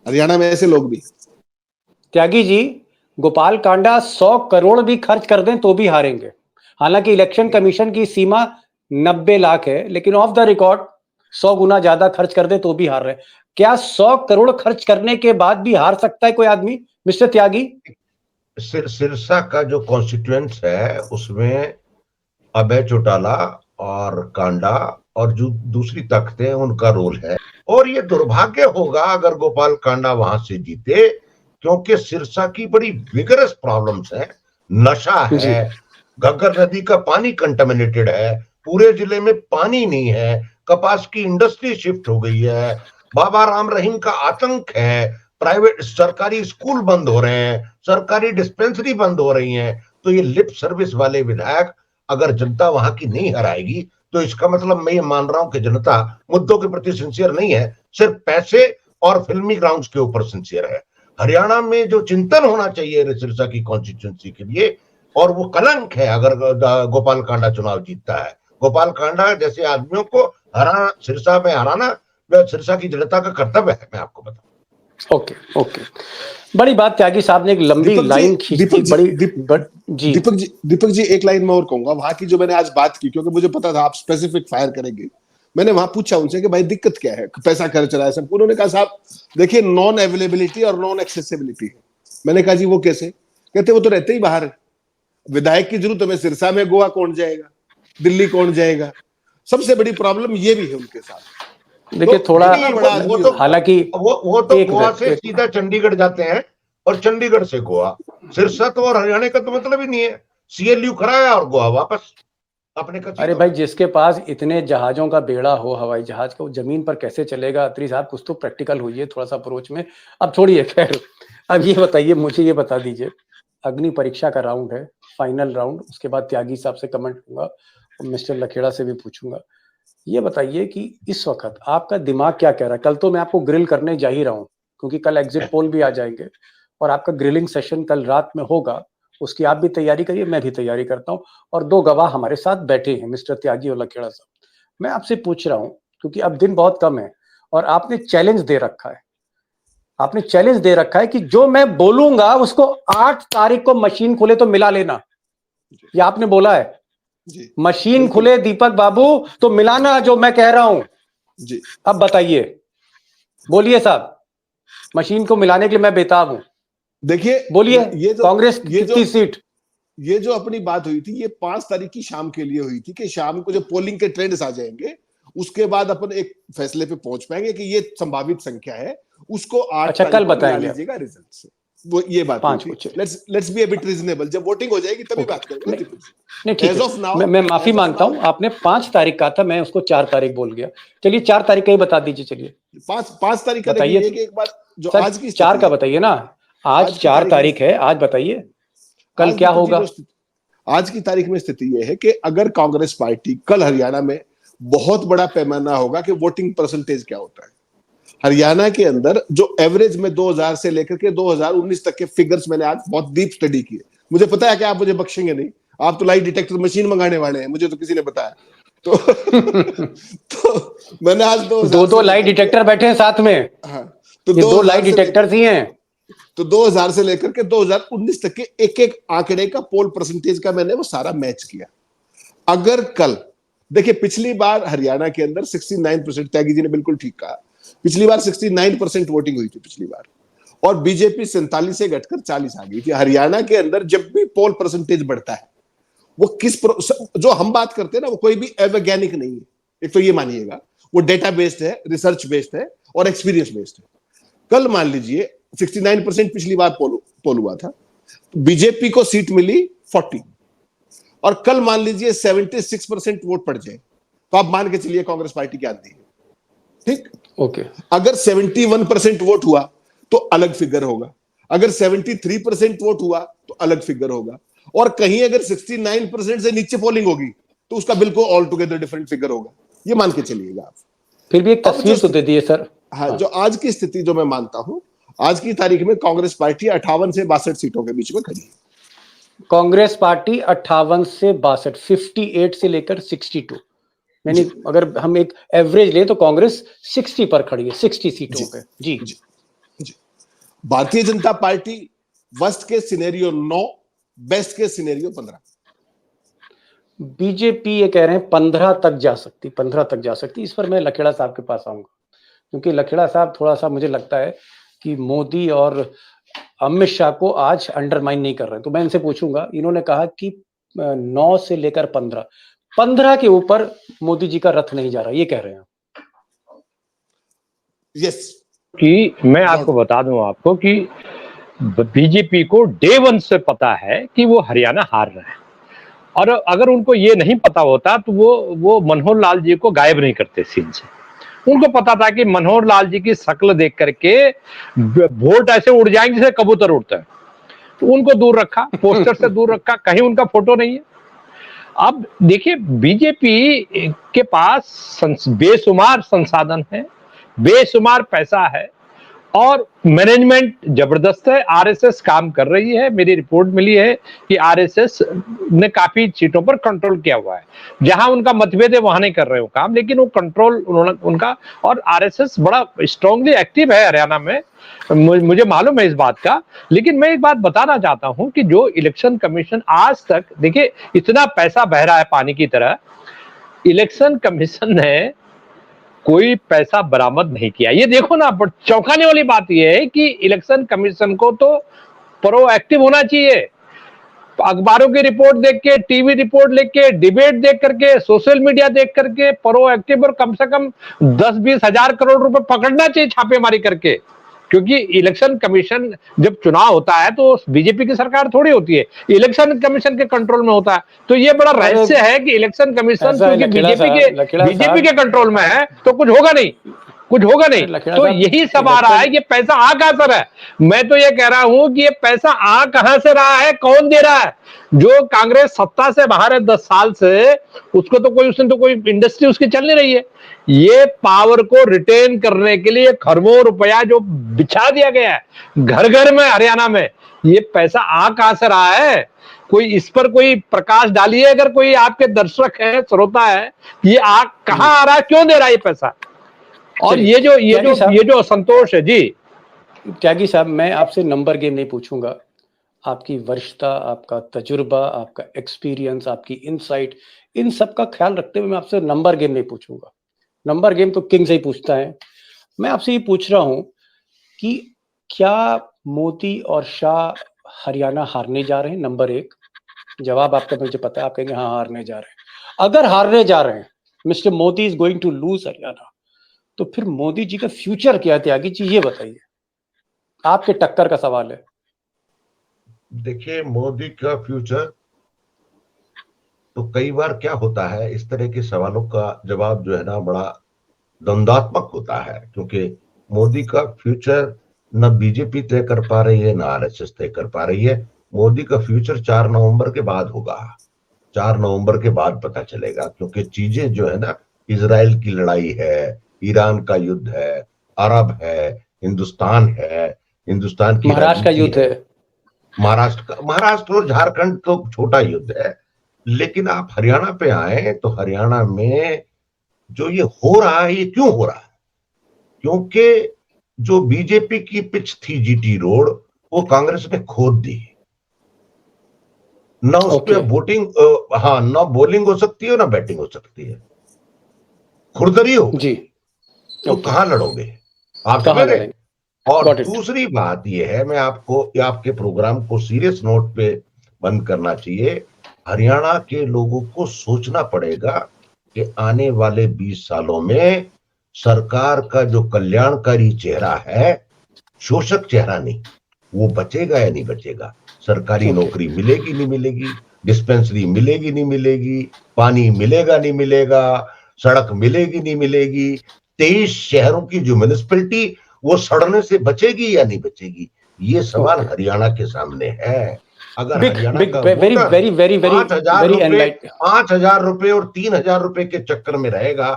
हरियाणा में ऐसे लोग भी। त्यागी जी, गोपाल कांडा 100 करोड़ भी खर्च कर दें तो भी हारेंगे। हालांकि इलेक्शन कमीशन की सीमा 90 लाख है, लेकिन ऑफ द रिकॉर्ड 100 गुना ज्यादा खर्च कर दे तो भी हार रहे। क्या 100 करोड़ खर्च करने के बाद भी हार सकता है कोई आदमी, मिस्टर त्यागी? सिरसा का जो कॉन्स्टिट्यूएंस है उसमें अभय चौटाला और कांडा और जो दूसरी ताकतें हैं उनका रोल है, और ये दुर्भाग्य होगा अगर गोपाल कांडा वहां से जीते, क्योंकि सिरसा की बड़ी विगरस प्रॉब्लम्स है। नशा है, घग्गर नदी का पानी कंटामिनेटेड है, पूरे जिले में पानी नहीं है, कपास की इंडस्ट्री शिफ्ट हो गई है, बाबा राम रहीम का आतंक है, प्राइवेट सरकारी स्कूल बंद हो रहे हैं, सरकारी डिस्पेंसरी बंद हो रही हैं। तो ये लिप सर्विस वाले विधायक अगर जनता वहां की नहीं हराएगी तो इसका मतलब मैं ये मान रहा हूं कि जनता मुद्दों के प्रति सिंसियर नहीं है, सिर्फ पैसे और फिल्मी ग्राउंड्स के ऊपर सिंसियर है। हरियाणा में जो चिंतन होना चाहिए सिरसा की कॉन्स्टिट्यूंसी के लिए, और वो कलंक है अगर गोपाल कांडा चुनाव जीतता है। गोपाल कांडा जैसे आदमियों को हराना, सिरसा में हराना सिरसा की जनता का कर्तव्य है, मैं आपको बताऊं। ओके, बड़ी बात त्यागी साहब ने एक लंबी लाइन खींची। दीपक जी एक लाइन मैं और कहूंगा। वहां की जो मैंने आज बात की, क्योंकि मुझे पता था आप स्पेसिफिक फायर करेंगे, मैंने वहां पूछा उनसे कि भाई दिक्कत क्या है, पैसा खर्च रहा है सब। उन्होंने कहा साहब देखिए नॉन अवेलेबिलिटी और नॉन एक्सेसिबिलिटी है। मैंने कहा जी वो कैसे? कहते वो तो रहते ही बाहर है, विधायक की जरूरत हमें सिरसा में, गोवा कौन जाएगा, दिल्ली कौन जाएगा। सबसे बड़ी प्रॉब्लम ये भी है उनके साथ। देखिए थोड़ा, हालांकि वो तो गोवा से सीधा चंडीगढ़ जाते हैं और चंडीगढ़ से गोवा, सिरसा तो और हरियाणा का तो मतलब ही नहीं है। सीएलयू खड़ा है और गोवा वापस अपने। अरे भाई जिसके पास इतने जहाजों का बेड़ा हो, हवाई जहाज का, वो जमीन पर कैसे चलेगा? अत्री साहब कुछ तो प्रैक्टिकल होइए थोड़ा सा अप्रोच में। अब छोड़िए, खैर अब ये बताइए, मुझे ये बता दीजिए, अग्नि परीक्षा का राउंड है, फाइनल राउंड, उसके बाद त्यागी साहब से कमेंट लूंगा और मिस्टर लखेड़ा से भी पूछूंगा। ये बताइए कि इस वक्त आपका दिमाग क्या कह रहा है? कल तो मैं आपको ग्रिल करने जा ही रहा हूँ, क्योंकि कल एग्जिट पोल भी आ जाएंगे और आपका ग्रिलिंग सेशन कल रात में होगा। उसकी आप भी तैयारी करिए, मैं भी तैयारी करता हूँ, और दो गवाह हमारे साथ बैठे हैं, मिस्टर त्यागी और लखेड़ा साहब। मैं आपसे पूछ रहा हूँ, क्योंकि अब दिन बहुत कम है और आपने चैलेंज दे रखा है, आपने चैलेंज दे रखा है कि जो मैं बोलूंगा उसको 8 तारीख को मशीन खुले तो मिला लेना, ये आपने बोला है। जी मशीन खुले दीपक बाबू तो मिलाना जो मैं कह रहा हूं। जी। अब बताइए, बोलिए साहब, मशीन को मिलाने के लिए मैं बेताब हूं। देखिए बोलिए, ये जो कांग्रेस कितनी सीट? ये जो अपनी बात हुई थी ये 5 तारीख की शाम के लिए हुई थी कि शाम को जब पोलिंग के ट्रेंड्स आ जाएंगे उसके बाद अपन एक फैसले पे पहुंच पाएंगे कि ये संभावित संख्या है, उसको 8 अच्छा, तारीख कल को मिला बताएंगे आप। लीजिएगा रिजल्ट से। वो ये बात हुई 5 थी। को चलिए। Let's be a bit reasonable, जब वोटिंग हो जाएगी तभी बात करेंगे। नहीं ठीक एज है, ऑफ नाउ मैं माफी मांगता हूं, आपने 5 तारीख कहा था, मैं उसको 4 तारीख बोल गया। चलिए 4 तारीख का ही बता दीजिए। चलिए 5 तारीख का बताइए देखिए, एक बात जो सर, आज की 4 स्थिति का है, बताइए ना। आज आज की 4 तारीख में तारीख है, आज बताइए कल आज क्या दीपक जी होगा। आज की तारीख में स्थिति यह है कि अगर कांग्रेस पार्टी कल हरियाणा में, बहुत बड़ा पैमाना होगा कि वोटिंग परसेंटेज क्या होता है हरियाणा के अंदर, जो एवरेज में 2000 से लेकर के 2019 तक के फिगर्स मैंने आज बहुत डीप स्टडी किए। मुझे पता है कि आप मुझे बख्शेंगे नहीं, आप तो लाई डिटेक्टर मशीन मंगाने वाले हैं, मुझे तो किसी ने बताया। तो तो मैंने आज 2000 दो से लाई लेकर के, डिटेक्टर बैठे हैं साथ में, हाँ, तो ये 2 लाई 2000 से डिटेक्टर्स ही हैं। तो 2000 से लेकर के 2019 तक के एक एक आंकड़े का पोल परसेंटेज का मैंने वो सारा मैच किया। अगर कल देखिए, पिछली बार हरियाणा के अंदर 69%, त्यागी जी ने बिल्कुल ठीक कहा, पिछली बार 69% वोटिंग हुई थी पिछली बार, और बीजेपी 47 से घटकर 40 आ गई थी। हरियाणा के अंदर जब भी पोल परसेंटेज बढ़ता है, वो जो हम बात करते हैं ना, वो कोई भी अवैज्ञानिक नहीं है। एक तो ये मानिएगा, वो डेटा बेस्ड है, रिसर्च बेस्ड है और एक्सपीरियंस बेस्ड है। कल मान लीजिए 69% पिछली बार पोल हुआ था, बीजेपी को सीट मिली 40, और कल मान लीजिए 76% वोट पड़ जाए, तो आप मान के चलिए कांग्रेस पार्टी क्या आती है। ठीक, ओके। अगर 71% वोट हुआ तो अलग फिगर होगा, अगर 73% वोट हुआ तो अलग फिगर होगा, और कहीं अगर 69% से नीचे पोलिंग होगी तो उसका बिल्कुल ऑल टुगेदर डिफरेंट फिगर होगा। ये मान के चलिएगा आप। फिर भी एक तस्वीर तो दे दिए सर। हाँ, जो आज की स्थिति जो मैं मानता हूं, आज की तारीख में कांग्रेस पार्टी 58 से 62 सीटों के बीच में खड़ी है। कांग्रेस पार्टी 58 से 62, 58 से लेकर 62, यानी अगर हम एक एवरेज ले तो कांग्रेस 60 पर खड़ी है, 60 सीटों पे। जी। भारतीय जनता पार्टी वर्स्ट के सिनेरियो 9, बेस्ट के सिनेरियो 15। बीजेपी ये कह रहे हैं 15 तक जा सकती, 15 तक जा सकती। इस पर मैं लखेड़ा साहब के पास आऊंगा, क्योंकि लखेड़ा साहब थोड़ा सा मुझे लगता है कि मोदी और अमित शाह को आज अंडरमाइन नहीं कर रहे हैं। तो मैं इनसे पूछूंगा, इन्होंने कहा कि 9 से लेकर 15 के ऊपर मोदी जी का रथ नहीं जा रहा, ये कह रहे हैं। यस, कि मैं आपको बता दूं आपको कि बीजेपी को डे 1 से पता है कि वो हरियाणा हार रहा है, और अगर उनको ये नहीं पता होता तो वो मनोहर लाल जी को गायब नहीं करते सीन से। उनको पता था कि मनोहर लाल जी की शक्ल देख करके वोट ऐसे उड़ जाएंगे जैसे कबूतर उड़ता है, तो उनको दूर रखा, पोस्टर से दूर रखा, कहीं उनका फोटो नहीं है। अब देखिए, बीजेपी के पास बेशुमार संसाधन है, बेशुमार पैसा है, और मैनेजमेंट जबरदस्त है। आरएसएस काम कर रही है। मेरी रिपोर्ट मिली है कि आरएसएस ने काफी सीटों पर कंट्रोल किया हुआ है। जहां उनका मतभेद है वहां नहीं कर रहे हो काम, लेकिन वो कंट्रोल उन्होंने उनका, और आरएसएस बड़ा स्ट्रांगली एक्टिव है हरियाणा में, मुझे मालूम है इस बात का। लेकिन मैं एक बात बताना चाहता हूं कि जो इलेक्शन कमीशन आज तक, देखिए इतना पैसा बह रहा है पानी की तरह, इलेक्शन कमीशन ने कोई पैसा बरामद नहीं किया। ये देखो ना, चौंकाने वाली बात यह है कि इलेक्शन कमीशन को तो प्रोएक्टिव होना चाहिए। अखबारों की रिपोर्ट देख के, टीवी रिपोर्ट लेके के, डिबेट देख करके, सोशल मीडिया देख करके प्रोएक्टिव, और कम से कम 10-20 हजार करोड़ रुपए पकड़ना चाहिए छापेमारी करके। क्योंकि इलेक्शन कमीशन जब चुनाव होता है तो बीजेपी की सरकार थोड़ी होती है, इलेक्शन कमीशन के कंट्रोल में होता है। तो ये बड़ा रहस्य है कि इलेक्शन कमीशन क्योंकि बीजेपी के कंट्रोल में है तो कुछ होगा नहीं, कुछ होगा नहीं। तो यही सब आ रहा है, ये पैसा आ कहां से रहा है। मैं तो ये कह रहा हूं कि ये पैसा आ कहां से रहा है, कौन दे रहा है। जो कांग्रेस सत्ता से बाहर है 10 साल से, उसको तो कोई, उसने तो कोई इंडस्ट्री उसकी चल नहीं रही है। ये पावर को रिटेन करने के लिए खरबों रुपया जो बिछा दिया गया है घर घर में हरियाणा में, ये पैसा आ कहां से रहा है। कोई इस पर कोई प्रकाश डालिए, अगर कोई आपके दर्शक है, श्रोता है, ये आ कहां आ रहा है, क्यों दे रहा है ये पैसा। और ये जो असंतोष है जी। त्यागी साहब, मैं आपसे नंबर गेम नहीं पूछूंगा। आपकी वरिष्ठता, आपका तजुर्बा, आपका एक्सपीरियंस, आपकी इनसाइट, इन सब का ख्याल रखते हुए मैं आपसे नंबर गेम नहीं पूछूंगा। नंबर गेम तो किंग से ही पूछता है। मैं आपसे ये पूछ रहा हूं कि क्या मोदी और शाह हरियाणा हारने जा रहे हैं? नंबर एक। जवाब आपका मुझे पता है, आप कहेंगे हाँ हारने जा रहे हैं। अगर हारने जा रहे हैं, mister Modi is going to lose Haryana, तो फिर मोदी जी का फ्यूचर क्या है? त्यागी जी ये बताइए, आपके टक्कर का सवाल है। देखिए, मोदी का फ्यूचर तो कई बार क्या होता है, इस तरह के सवालों का जवाब जो है ना बड़ा द्वंद्वात्मक होता है, क्योंकि मोदी का फ्यूचर न बीजेपी तय कर पा रही है, न आरएसएस तय कर पा रही है। मोदी का फ्यूचर 4 नवंबर के बाद होगा। 4 नवंबर के बाद पता चलेगा, क्योंकि चीजें जो है ना, इजराइल की लड़ाई है, ईरान का युद्ध है, अरब है, हिंदुस्तान है, हिंदुस्तान की महाराष्ट्र का राजनीति युद्ध है। महाराष्ट्र और झारखंड तो छोटा युद्ध है। लेकिन आप हरियाणा पे आए तो हरियाणा में जो ये हो रहा है, ये क्यों हो रहा है? क्योंकि जो बीजेपी की पिच थी जीटी रोड, वो कांग्रेस ने खोद दी। ना उस ओके पर वोटिंग, हाँ, ना बॉलिंग हो सकती है ना बैटिंग हो सकती है, खुरदरी हो गई। जी। तो ओके, कहां लड़ोगे आप, कहाँ समझ रहे? लड़ेंगे? और गॉट इट। दूसरी बात यह है, मैं आपको आपके प्रोग्राम को सीरियस नोट पे बंद करना चाहिए। हरियाणा के लोगों को सोचना पड़ेगा कि आने वाले 20 सालों में सरकार का जो कल्याणकारी चेहरा है, शोषक चेहरा नहीं, वो बचेगा या नहीं बचेगा। सरकारी ओके नौकरी मिलेगी नहीं मिलेगी, डिस्पेंसरी मिलेगी नहीं मिलेगी, पानी मिलेगा नहीं मिलेगा, सड़क मिलेगी नहीं मिलेगी, 23 शहरों की जो म्युनिसिपैलिटी, वो सड़ने से बचेगी या नहीं बचेगी, ये सवाल ओके। हरियाणा के सामने है। अगर बिग हरियाणा बिग का very voter very very very 5,000 very रुपए एनलाइट। 5,000 रुपए और 3,000 रुपए के चक्कर में रहेगा,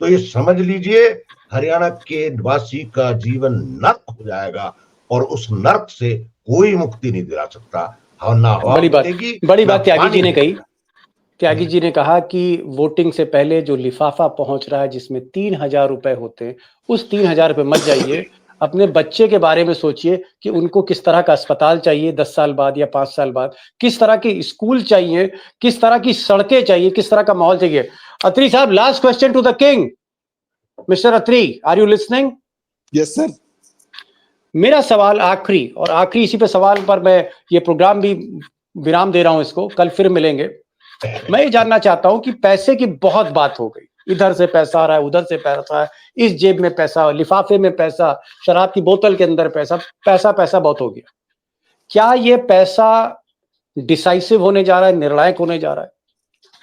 तो ये समझ लीजिए हरियाणा के निवासी का जीवन नर्क हो जाएगा, और उस नर्क से कोई मुक्ति नहीं दिला सकता। हाँ, ना हवा मिलेगी बड़ी ना बात त्यागी पानी जी ने कही। मिलेगा। त्यागी जी ने कहा कि वोटिंग से पहले जो लिफाफा पहुंच रहा है जिसमें 3,000 रुपए होते हैं, उस 3,000 रुपए मत जाइए। अपने बच्चे के बारे में सोचिए कि उनको किस तरह का अस्पताल चाहिए 10 साल बाद या 5 साल बाद, किस तरह के स्कूल चाहिए, किस तरह की सड़कें चाहिए, किस तरह का माहौल चाहिए। अत्री साहब, last question to the king. Mister Atri, are you listening? Yes sir. मेरा सवाल आखिरी, और आखिरी इसी पे सवाल पर मैं ये प्रोग्राम भी विराम दे रहा हूं, इसको कल फिर मिलेंगे। मैं ये जानना चाहता हूं कि पैसे की बहुत बात हो गई, इधर से पैसा आ रहा है, उधर से पैसा है, इस जेब में पैसा, लिफाफे में पैसा, शराब की बोतल के अंदर पैसा, पैसा पैसा बहुत हो गया। क्या ये पैसा डिसाइसिव होने जा रहा है, निर्णायक होने जा रहा है?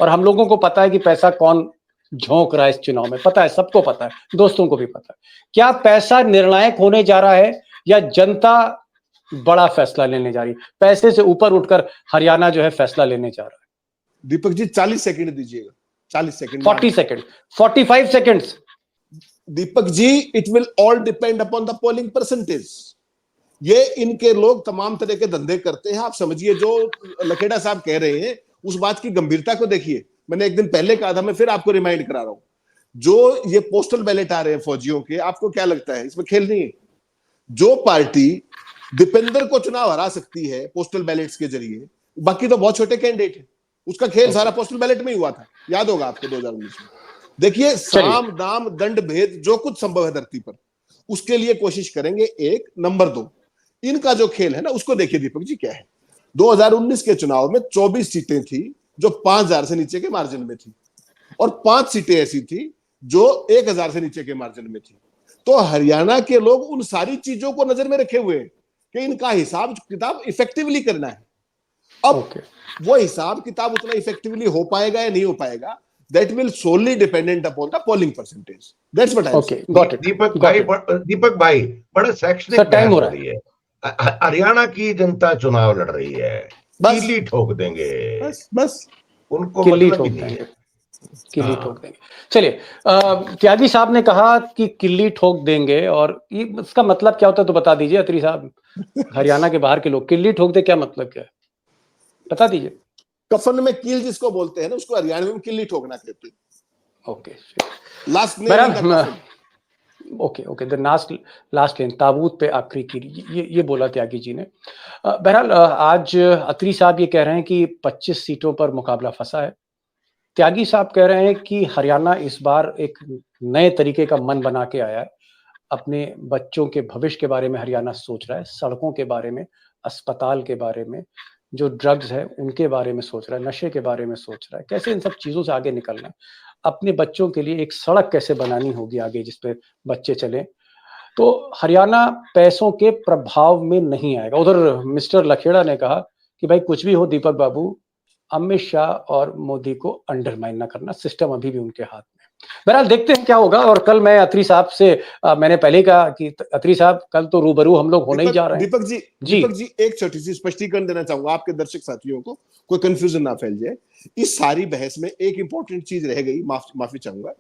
और हम लोगों को पता है कि पैसा कौन झोंक रहा है इस चुनाव में, पता है, सबको पता है, दोस्तों को भी पता है। क्या पैसा निर्णायक होने जा रहा है या जनता बड़ा फैसला लेने जा रही है? पैसे से ऊपर उठकर हरियाणा जो है फैसला लेने जा रहा है। दीपक जी 40 सेकंड दीजिएगा, 40 second. 40 second, 45 seconds. Deepak ji, it will all depend upon the polling percentage. ये इनके लोग तमाम तरह के धंधे करते हैं। आप समझिए, जो लखेड़ा साहब कह रहे हैं उस बात की गंभीरता को देखिए। मैंने एक दिन पहले कहा था, मैं फिर आपको रिमाइंड करा रहा हूं। जो ये पोस्टल बैलेट आ रहे हैं फौजियों के, आपको क्या लगता है इसमें खेल नहीं है? जो पार्टी दीपेंद्र को चुनाव हरा सकती है पोस्टल बैलेट्स के जरिए, बाकी तो बहुत छोटे कैंडिडेट है। उसका खेल सारा पोस्टल बैलेट में ही हुआ था, याद होगा आपको 2019 में। देखिए, साम दाम दंड भेद जो कुछ संभव है धरती पर, उसके लिए कोशिश करेंगे। एक नंबर 2, इनका जो खेल है ना, उसको देखिए दीपक जी क्या है। 2019 के चुनाव में 24 सीटें थी जो 5,000 से नीचे के मार्जिन में थी, और 5 सीटें ऐसी थी जो 1,000 से नीचे के मार्जिन में थी। तो हरियाणा के लोग उन सारी चीजों को नजर में रखे हुए हैं कि इनका हिसाब किताब इफेक्टिवली करना है। अब वो हिसाब किताब उतना इफेक्टिवली हो पाएगा या नहीं हो पाएगा, that will solely dependent upon the polling percentage. That's what I'm saying. got it. दीपक भाई बड़ा शैक्षणिक टाइम हो बहस रहा है। हरियाणा की जनता चुनाव लड़ रही है, बस। किल्ली ठोक देंगे, बस उनको किल्ली मतलब ठोक ही नहीं देंगे, है। किल्ली ठोक देंगे। चलिए, त्यागी साहब ने कहा कि किल्ली ठोक देंगे, और ये इसका मतलब क्या होता है तो बता दीजिए अत्री साहब। हरियाणा के बाहर के लोग किल्ली ठोक दे, क्या मतलब क्या है, बता दीजिए। कफन में कील जिसको बोलते हैं ना, उसको हरियाणवी में किल्ली ठोकना कहते हैं। Okay, last name okay okay, the last lane, ताबूत पे आखिरी कील, ये बोला त्यागी जी ने। बहरहाल आज अत्री साहब ये कह रहे हैं कि 25 सीटों पर मुकाबला फंसा है। त्यागी साहब कह रहे हैं कि हरियाणा इस बार एक नए तरीके का मन बना के आया है। अपने बच्चों के भविष्य के बारे में हरियाणा सोच रहा है, सड़कों के बारे में, अस्पताल के बारे में, जो ड्रग्स है उनके बारे में सोच रहा है, नशे के बारे में सोच रहा है, कैसे इन सब चीज़ों से आगे निकलना है। अपने बच्चों के लिए एक सड़क कैसे बनानी होगी आगे जिस पे बच्चे चलें। तो हरियाणा पैसों के प्रभाव में नहीं आएगा। उधर मिस्टर लखेड़ा ने कहा कि भाई कुछ भी हो दीपक बाबू, अमित शाह और मोदी को अंडरमाइन ना करना, सिस्टम अभी भी उनके हाथ में है। बहरहाल देखते हैं क्या होगा। और कल मैं अत्री साहब से मैंने पहले ही कहा कि अत्री साहब कल तो रूबरू हम लोग होने ही जा रहे हैं। दीपक जी एक छोटी सी स्पष्टीकरण देना चाहूंगा आपके दर्शक साथियों को, कोई कंफ्यूजन ना फैल जाए। इस सारी बहस में एक इंपॉर्टेंट चीज रह गई, माफी चाहूंगा।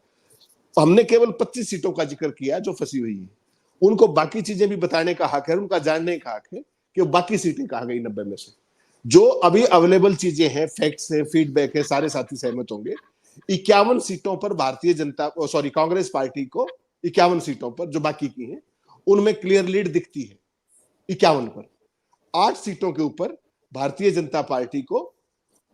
हमने केवल 25 सीटों का जिक्र किया जो फंसी हुई है, उनको बाकी चीजें भी बताने का हक है, उनका जानने का हक है कि वो बाकी सीटें कहां गई 90 में से। जो अभी अवेलेबल चीजें हैं, फैक्ट्स है, फीडबैक है, सारे साथी सहमत होंगे। 51 सीटों पर कांग्रेस पार्टी को 51 सीटों पर जो बाकी की हैं उनमें क्लियर लीड दिखती है 51 पर। 8 सीटों के ऊपर भारतीय जनता पार्टी को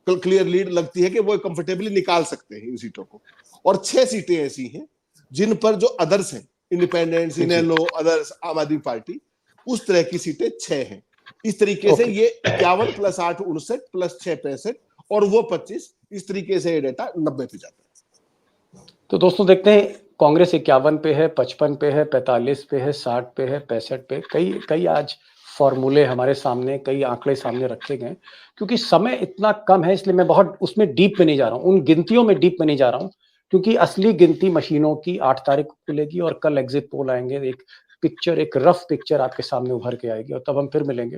क्लियर लीड लगती है कि वो कंफर्टेबली निकाल सकते हैं इन सीटों को। और 6 सीटें ऐसी हैं जिन पर जो अदर्स हैं, इंडिपेंडेंट्स, इनेलो, अदर्स, आम आदमी पार्टी, उस तरह की सीटें 6 हैं। इस तरीके से ये 51 + 8 59 + 6 65 और वो 25, इस तरीके से ये डेटा 90 पे जाता है। तो दोस्तों देखते हैं, कांग्रेस 51 पे है, 55 पे है, 45 पे है, 60 पे है, 65 पे। कई आज फॉर्मूले हमारे सामने, कई आंकड़े सामने रखे गए। क्योंकि समय इतना कम है इसलिए मैं बहुत उसमें डीप में नहीं जा रहा हूँ, उन गिनतियों में डीप में नहीं जा रहा हूँ, क्योंकि असली गिनती मशीनों की 8 तारीख को खुलेगी और कल एग्जिट पोल आएंगे। एक रफ पिक्चर आपके सामने उभर के आएगी और तब हम फिर मिलेंगे।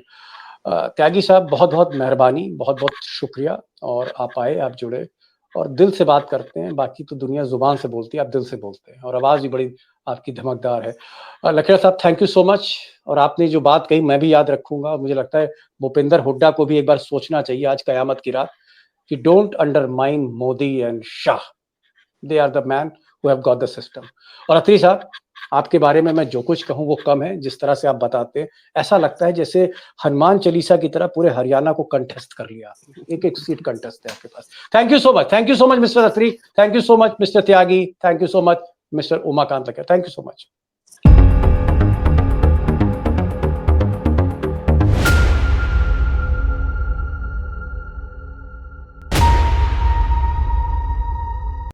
त्यागी साहब बहुत बहुत मेहरबानी, बहुत बहुत शुक्रिया। और आप आए, आप जुड़े और दिल से बात करते हैं। बाकी तो दुनिया जुबान से बोलती है, आप दिल से बोलते हैं और आवाज़ भी बड़ी आपकी धमकदार है। लखेड़ा साहब थैंक यू सो मच। और आपने जो बात कही मैं भी याद रखूंगा। मुझे लगता है भूपेंद्र हुड्डा को भी एक बार सोचना चाहिए आज कयामत की रात कि don't undermine Modi and Shah, they are the man who have got the system. और अत्री साहब आपके बारे में मैं जो कुछ कहूँ वो कम है। जिस तरह से आप बताते हैं ऐसा लगता है जैसे हनुमान चालीसा की तरह पूरे हरियाणा को कंटेस्ट कर लिया आपने, एक एक सीट कंटेस्ट है आपके पास। Thank you so much mister Atri, thank you so much mister Tyagi, thank you so much mister Umakant Lakheda, thank you so much.